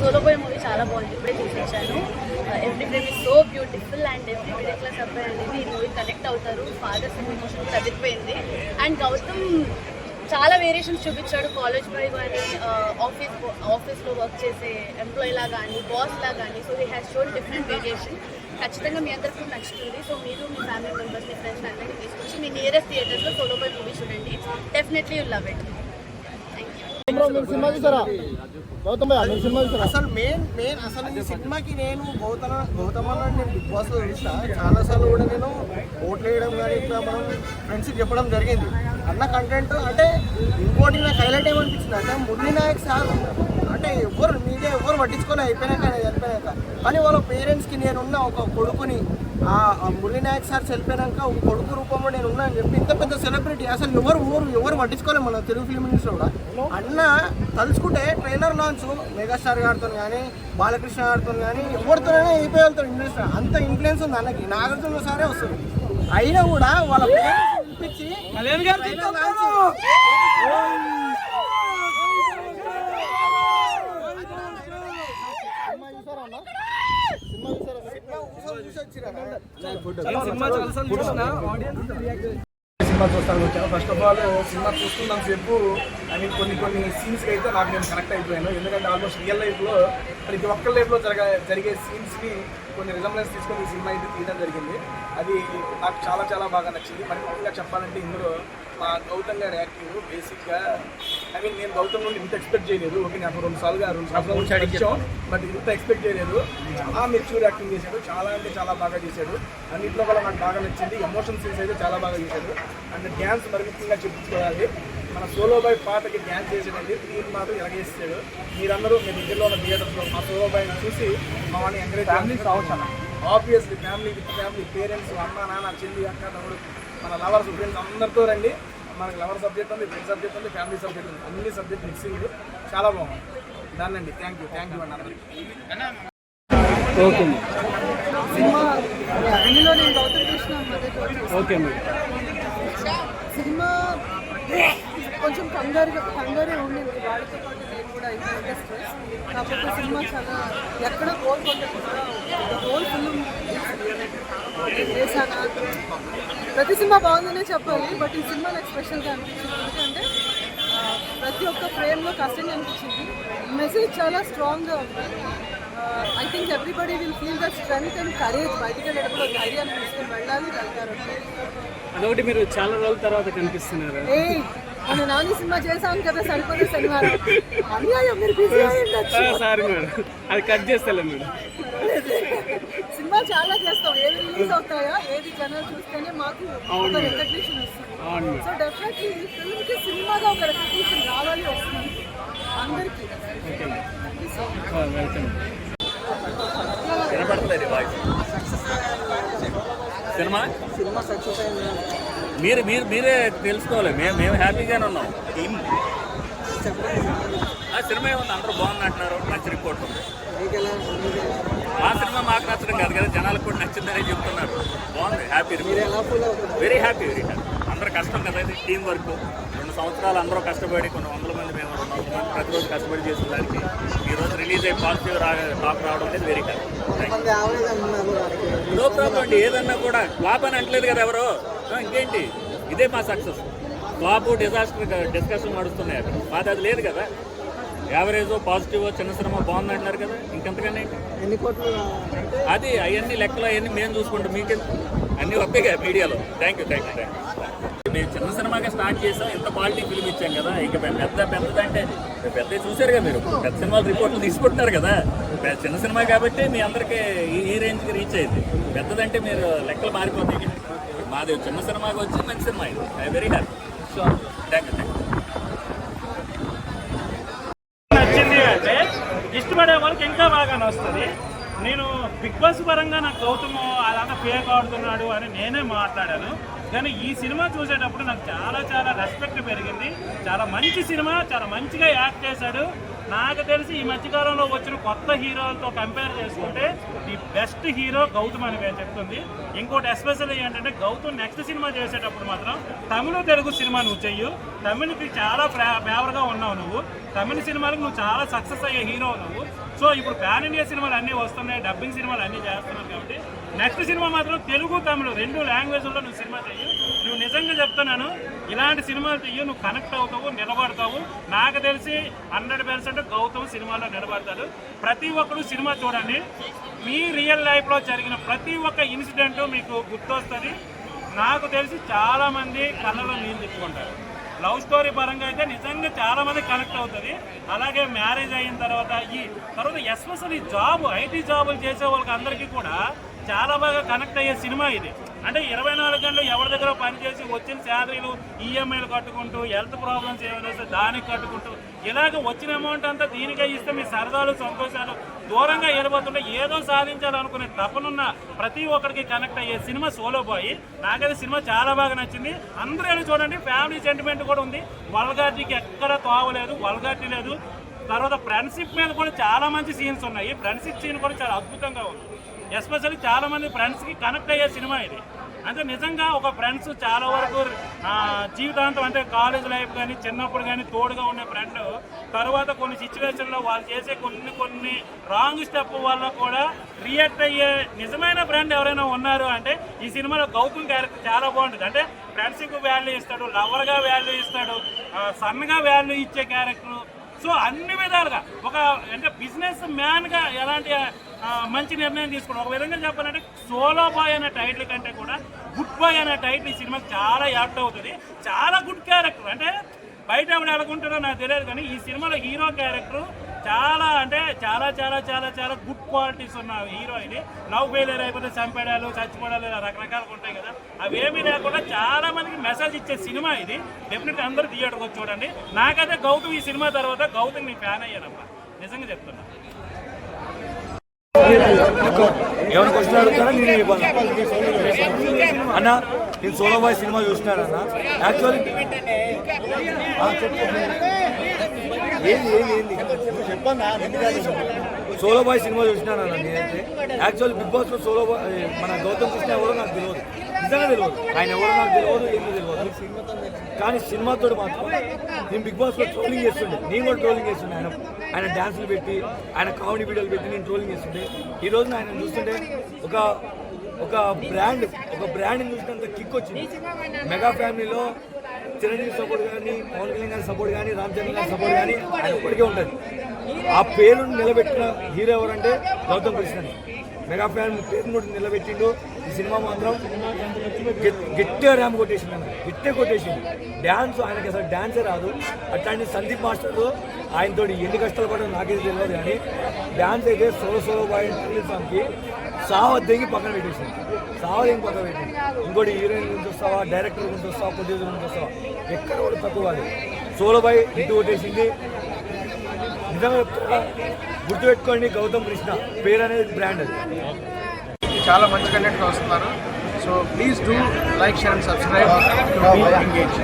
Solo boy movie చాలా బాగుంది, ఇప్పుడే చూపించాను. Every frame is so beautiful and every middle class అబ్బాయి అనేది ఈ మూవీ కనెక్ట్ అవుతారు. ఫాదర్స్ ఎమోషన్ తగ్గిపోయింది అండ్ గౌతమ్ చాలా వేరియేషన్స్ చూపించాడు. కాలేజ్ బాయ్ కానీ ఆఫీస్లో వర్క్ చేసే ఎంప్లాయీ లా కానీ బాస్ లా కానీ, so he has shown different variation. ఖచ్చితంగా మీ అందరికీ నచ్చుతుంది. సో మీరు మీ ఫ్యామిలీ మెంబర్స్ని ఫ్రెండ్స్ అందరినీ తీసుకొచ్చి మీ నియరెస్ట్ థియేటర్లో సోలో బాయ్ మూవీ చూడండి. Definitely you love it. అసలు మెయిన్ అసలు ఈ సినిమాకి నేను గౌతమ్ అన్న నేను బిగ్ బాస్ లో చూసిన చాలాసార్లు కూడా నేను ఓట్లు వేయడం కానీ ఇట్లా మనం ఫ్రెండ్స్కి చెప్పడం జరిగింది. అన్న కంటెంట్ అంటే ఇంకోటి నాకు హైలైట్ ఏమనిపించింది అంటే మురళీ నాయక్ సార్ అంటే మీడియా ఎవరు పట్టించుకొని అయిపోయినాక కానీ వాళ్ళ పేరెంట్స్కి నేనున్న ఒక కొడుకుని ఆ మురళీ నాయక్ సార్ చనిపోయినాక ఒక కొడుకు రూపంలో నేను ఉన్నా అని చెప్పి ఇంత పెద్ద సెలబ్రిటీ అసలు ఎవరు పట్టించుకోలేము మన తెలుగు ఫిల్మ్ ఇండస్ట్రీ కూడా. అన్న తలుచుకుంటే ట్రైలర్ లాంచ్ మెగాస్టార్ గారితో కానీ బాలకృష్ణ గారితో కానీ ఎవరితోనైనా అయిపోయి వెళ్తాడు ఇండస్ట్రీ, అంత ఇన్ఫ్లుయెన్స్ ఉంది అన్నకి. నాగార్జున సారే వస్తుంది అయినా కూడా వాళ్ళ పేరెంట్స్ పిలిపించి సినిమా చూస్తాను వచ్చాను. ఫస్ట్ ఆఫ్ ఆల్ సినిమా చూస్తున్నంత సేపు ఐ మీన్ కొన్ని సీన్స్కి అయితే నాకు నేను కనెక్ట్ అయిపోయాను. ఎందుకంటే ఆల్మోస్ట్ రియల్ లైఫ్లో ప్రతి ఒక్క లైఫ్లో జరిగే సీన్స్ని కొన్ని రిజంబ్లెన్స్ తీసుకొని ఈ సినిమా అయితే తీయడం జరిగింది. అది నాకు చాలా బాగా నచ్చింది. మరి ముఖ్యంగా చెప్పాలంటే ఇందులో మా గౌతమ్ గారి యాక్టింగ్ బేసిక్గా ఐ మీన్ నేను గౌతమ్ నుండి ఇంత ఎక్స్పెక్ట్ చేయలేదు. ఓకే నాకు రెండు సార్లు అడిగాం, బట్ ఇంత ఎక్స్పెక్ట్ చేయలేదు. చాలా మెచ్యూర్ యాక్టింగ్ చేశాడు, చాలా అంటే చాలా బాగా చేశాడు. అన్నింటిలో కూడా నాకు బాగా నచ్చింది. ఎమోషన్ సీన్స్ అయితే చాలా బాగా చేశాడు. అండ్ డ్యాన్స్ మరి ముఖ్యంగా చెప్పుకోవాలి, మన సోలో బాయ్ పాటకి డ్యాన్స్ చేసేటండి టీమ్ మాత్రం ఎలాగేసాడు. మీరందరూ మీ దగ్గరలో ఉన్న థియేటర్స్లో మా సోలో బాయ్ని చూసి మా వాడిని ఎంకరేజ్ అవ్వచ్చు. Obviously family with family, parents, అమ్మ నాన్న చెల్లి అక్క తమ్ముడు, మన లవర్స్ ఫ్రెండ్స్ అందరితో రండి. మనకి లవర్ సబ్జెక్ట్ ఉంది, ఫ్రెండ్ సబ్జెక్ట్ ఉంది, ఫ్యామిలీ సబ్జెక్ట్ ఉంది, అన్ని సబ్జెక్ట్ మిక్సింగ్ చాలా బాగుంది. దాన్నండి థ్యాంక్ యూ అండి అందరికీ. ఓకే సినిమా అన్నిలో నేను Gautam Krishna okay madam. Cinema కొంచెం కంగారే ఉండింది, వాడితో పాటు నేను కూడా ఇంట్రెస్ట్. కాకపోతే సినిమా చాలా ఎక్కడ కోరుకుంటున్నా హోల్ ఫిల్మ్ చేశాను. ప్రతి సినిమా బాగుందనే చెప్పాలి, బట్ ఈ సినిమా నాకు స్పెషల్గా అనిపించింది. ఎందుకంటే ప్రతి ఒక్క ఫ్రేమ్లో కష్టంగా అనిపించింది. మెసేజ్ చాలా స్ట్రాంగ్గా ఉంది. I think everybody will feel the strength and courage. బయటికి వెళ్ళేటప్పుడు ధైర్యాన్ని తీసుకొని వెళ్తారు. అదొకటి మీరు చాలా రోజుల తర్వాత కనిపిస్తున్నారు. మన నాని సినిమా చేసాం కదా సరిపోతే శనివారం అన్యాయం మీరు బిజీ అయ్యిండొచ్చు. సారీ మేడం, అది కట్ చేస్తాలే మేడం. సినిమా చాలా చేస్తాం, ఏది రిలీజ్ అవుతాయా ఏది జనాలు చూస్తేనే మాకు ఒక రికగ్నిషన్ వస్తుంది. సో డెఫినెట్లీ ఈ ఫిల్మ్కి సినిమాగా ఒక రికగ్నిషన్ రావాలి వస్తుంది అందరికీ. సినిమా సక్సెస్ అయింది. మీరే తెలుసుకోవాలి. మేము హ్యాపీగానే ఉన్నాం. ఆ సినిమా ఏముంది, అందరూ బాగుంది అంటున్నారు, మంచి రిపోర్ట్ ఉంది. ఆ సినిమా మాకు నచ్చడం కాదు కదా, జనాలకు కూడా నచ్చిందని చెప్తున్నారు. బాగుంది, హ్యాపీ, వెరీ హ్యాపీ. అందరూ కష్టం కదా, ఇది టీం వర్క్. 2 సంవత్సరాలు అందరూ కష్టపడి కొన్ని 100 మంది మేము ప్రతిరోజు కష్టపడి చేసిన దానికి ఈరోజు రిలీజ్ అయ్యి పాజిటివ్ టాక్ రావడం అనేది వెరీ హ్యాపీ. నో ప్రాబ్లం అండి, ఏదన్నా కూడా ఫ్లాప్ అని అంటలేదు కదా ఎవరు. ఇంకేంటి, ఇదే మా సక్సెస్. ఫ్లాప్ డిజాస్టర్ డిస్కషన్ నడుస్తున్నాయి అక్కడ, మాది అది లేదు కదా. యావరేజ్ పాజిటివ్ చిన్న సినిమా బాగుంది అంటున్నారు కదా, ఇంకెంతకన్నా అది అవన్నీ లెక్కలు అవన్నీ మేము చూసుకుంటాం. మీకెందుకు, అన్నీ వస్తాయి మీడియాలో. Thank you. మేము చిన్న సినిమాగా స్టార్ట్ చేసాం, ఇంత క్వాలిటీ ఫిల్మ్ ఇచ్చాం కదా. ఇక పెద్దదంటే పెద్ద చూసారు కదా మీరు, పెద్ద సినిమాలు రిపోర్ట్లు తీసుకుంటున్నారు కదా. చిన్న సినిమా కాబట్టి మీ అందరికీ ఈ రేంజ్కి రీచ్ అయింది. పెద్దదంటే మీరు లెక్కలు మారిపోతాయి. మాది చిన్న సినిమాకి వచ్చి మంచి సినిమా అయింది. I very happy. Thank you. నచ్చింది అంటే ఇష్టపడే వాళ్ళకి ఇంకా బాగా వస్తుంది. నేను బిగ్ బాస్ పరంగా నాకు గౌతమ్ అదంతా ఫేక్ ఆడుతున్నాడు అని నేనే మాట్లాడాను. కానీ ఈ సినిమా చూసేటప్పుడు నాకు చాలా రెస్పెక్ట్ పెరిగింది. చాలా మంచి సినిమా, చాలా మంచిగా యాక్ట్ చేశాడు. నాకు తెలిసి ఈ మధ్యకాలంలో వచ్చిన కొత్త హీరోలతో కంపేర్ చేసుకుంటే ది బెస్ట్ హీరో గౌతమ్ అని నేను చెప్తుంది. ఇంకోటి ఎస్పెషల్లీ ఏంటంటే గౌతమ్ నెక్స్ట్ సినిమా చేసేటప్పుడు మాత్రం తమిళ తెలుగు సినిమా నువ్వు చెయ్యు, తమిళకి చాలా ఫేవర్గా ఉన్నావు నువ్వు. తమిళ సినిమాలకు నువ్వు చాలా సక్సెస్ అయ్యే హీరో నువ్వు. సో ఇప్పుడు పాన్ ఇండియా సినిమాలు అన్నీ వస్తున్నాయి, డబ్బింగ్ సినిమాలు అన్నీ చేస్తున్నావు కాబట్టి నెక్స్ట్ సినిమా మాత్రం తెలుగు తమిళ 2 లాంగ్వేజ్లో నువ్వు సినిమా చెయ్యి. నువ్వు నిజంగా చెప్తున్నాను, ఇలాంటి సినిమాలు చెయ్యి, నువ్వు కనెక్ట్ అవుతావు, నిలబడతావు. నాకు తెలిసి 100% గౌతమ్ సినిమాలో నిలబడతాడు. ప్రతి ఒక్కరు సినిమా చూడండి, మీ రియల్ లైఫ్లో జరిగిన ప్రతి ఒక్క ఇన్సిడెంట్ మీకు గుర్తొస్తుంది. నాకు తెలిసి చాలామంది కళ్ళలో నీళ్ళు తిప్పుకుంటారు. లవ్ స్టోరీ పరంగా అయితే నిజంగా చాలామంది కనెక్ట్ అవుతుంది. అలాగే మ్యారేజ్ అయిన తర్వాత ఎస్పెషల్లీ ఐటీ జాబులు చేసే వాళ్ళకి అందరికీ కూడా చాలా బాగా కనెక్ట్ అయ్యే సినిమా ఇది. అంటే 24 గంటలు ఎవరి దగ్గర పనిచేసి వచ్చిన శాలరీలు ఈఎంఐలు కట్టుకుంటూ, హెల్త్ ప్రాబ్లమ్స్ ఏమైనా వస్తే దానికి కట్టుకుంటూ, ఇలాగ వచ్చిన అమౌంట్ అంతా దీనికే ఇస్తే మీ సరదాలు సంతోషాలు దూరంగా వెళ్ళిపోతుంటే ఏదో సాధించాలనుకునే తపనున్న ప్రతి ఒక్కరికి కనెక్ట్ అయ్యే సినిమా సోలో బాయ్. నాకైతే సినిమా చాలా బాగా నచ్చింది. అందరూ వెళ్ళి చూడండి. ఫ్యామిలీ సెంటిమెంట్ కూడా ఉంది. వల్గారిటీకి ఎక్కడ తోవలేదు, వల్గారిటీ లేదు. తర్వాత ఫ్రెండ్షిప్ మీద కూడా చాలా మంచి సీన్స్ ఉన్నాయి. ఫ్రెండ్షిప్ సీన్ కూడా చాలా అద్భుతంగా ఉంది. ఎస్పెషల్లీ చాలా మంది ఫ్రెండ్స్కి కనెక్ట్ అయ్యే సినిమా ఇది. అంటే నిజంగా ఒక ఫ్రెండ్స్ చాలా వరకు జీవితాంతం, అంటే కాలేజ్ లైఫ్ కానీ చిన్నప్పుడు కానీ తోడుగా ఉండే ఫ్రెండ్ తర్వాత కొన్ని సిచ్యువేషన్లో వాళ్ళు చేసే కొన్ని రాంగ్ స్టెప్ వల్ల కూడా రియాక్ట్ అయ్యే నిజమైన ఫ్రెండ్ ఎవరైనా ఉన్నారు అంటే ఈ సినిమాలో గౌతమ్ క్యారెక్టర్ చాలా బాగుంటుంది. అంటే ఫ్రెండ్షిప్ వాల్యూ ఇస్తాడు, లవర్గా వాల్యూ ఇస్తాడు, సన్నగా వాల్యూ ఇచ్చే క్యారెక్టర్. సో అన్ని విధాలుగా అంటే బిజినెస్ మ్యాన్గా ఎలాంటి మంచి నిర్ణయం తీసుకున్నాం. ఒక విధంగా చెప్పాలంటే సోలో బాయ్ అనే టైటిల్ కంటే కూడా గుడ్ బాయ్ అనే టైటిల్ ఈ సినిమాకి చాలా యాప్ట్ అవుతుంది. చాలా గుడ్ క్యారెక్టర్. అంటే బయట ఎవరు ఎలాగుంటారో నాకు తెలియదు, కానీ ఈ సినిమాలో హీరో క్యారెక్టర్ చాలా అంటే చాలా చాలా చాలా చాలా గుడ్ క్వాలిటీస్ ఉన్న హీరో ఇది. లవ్ ఫెయిలియర్ అయిపోతే చంపేడాలు, చచ్చిపోవడాలు, ఇలా రకరకాలుగా ఉంటాయి కదా, అవేమీ లేకుండా చాలా మందికి మెసేజ్ ఇచ్చే సినిమా ఇది. డెఫినెట్గా అందరూ థియేటర్కి వచ్చి చూడండి. నాకైతే గౌతమ్ ఈ సినిమా తర్వాత గౌతమ్ నీ ఫ్యాన్ అయ్యానమ్మా, నిజంగా చెప్తున్నా. ఎవరికి వచ్చిన అడుగుతారా నేను ఇవ్వను అన్న. నేను సోలో బాయ్ సినిమా చూసినానన్న. యాక్చువల్లీ చెప్పన్నా, సోలో బాయ్ సినిమా చూసినానన్న నేనైతే. యాక్చువల్లీ బిగ్ బాస్లో సోలో బాయ్ మన గౌతమ్ కృష్ణ ఎవరో నాకు తెలియదు, నిజంగా తెలియదు. ఆయన ఎవరో నాకు తెలియదు, ఏమీ తెలియదు. కానీ సినిమాతో మాత్రం నేను బిగ్ బాస్లో ట్రోలింగ్ చేస్తుండే, నేను కూడా ట్రోలింగ్ చేస్తుండే. ఆయన డ్యాన్సులు పెట్టి, ఆయన కామెడీ వీడియోలు పెట్టి నేను ట్రోలింగ్ చేస్తుండే. ఈ రోజున ఆయన చూస్తుంటే ఒక బ్రాండ్ని చూసినంత కిక్ వచ్చింది. మెగా ఫ్యామిలీలో చిరంజీవి సపోర్ట్ కానీ, పవన్ కళ్యాణ్ గారి సపోర్ట్ కానీ, రామ్ చరణ్ గారి సపోర్ట్ కానీ ఆయన ఇప్పటికే ఉంటుంది. ఆ పేరును నిలబెట్టిన హీరో ఎవరంటే గౌతమ్ కృష్ణ. మెగా ఫ్యామిలీ పేరును కూడా నిలబెట్టిండు. ఈ సినిమా మాత్రం గట్టిగా ర్యామ్ కొట్టేసింది అన్న, గట్టిగా కొట్టేసింది. డ్యాన్స్ ఆయనకి అసలు డ్యాన్సే రాదు. అట్లాంటి సందీప్ మాస్టర్ ఆయనతో ఎన్ని కష్టాలు పడడం నాకైతే తెలియదు, కానీ డ్యాన్స్ అయితే సోలో బాయ్ సాంగ్కి సావద్దేకి పక్కన పెట్టేసింది. సావదేకి పక్కన పెట్టింది. ఇంకోటి హీరోయిన్ గురించి వస్తావా, డైరెక్టర్ గురించి వస్తావా, ప్రొడ్యూసర్ గురించి వస్తావా, ఎక్కడ కూడా తక్కువ కాదు. సోలో బాయ్ ఇంటి కొట్టేసింది. నిజంగా చెప్తున్నా, గుర్తుపెట్టుకోండి, గౌతమ్ కృష్ణ పేరు అనేది బ్రాండ్. అది చాలా మంచి కంటెంట్ వస్తున్నారు. So please do like, share and subscribe to be engage.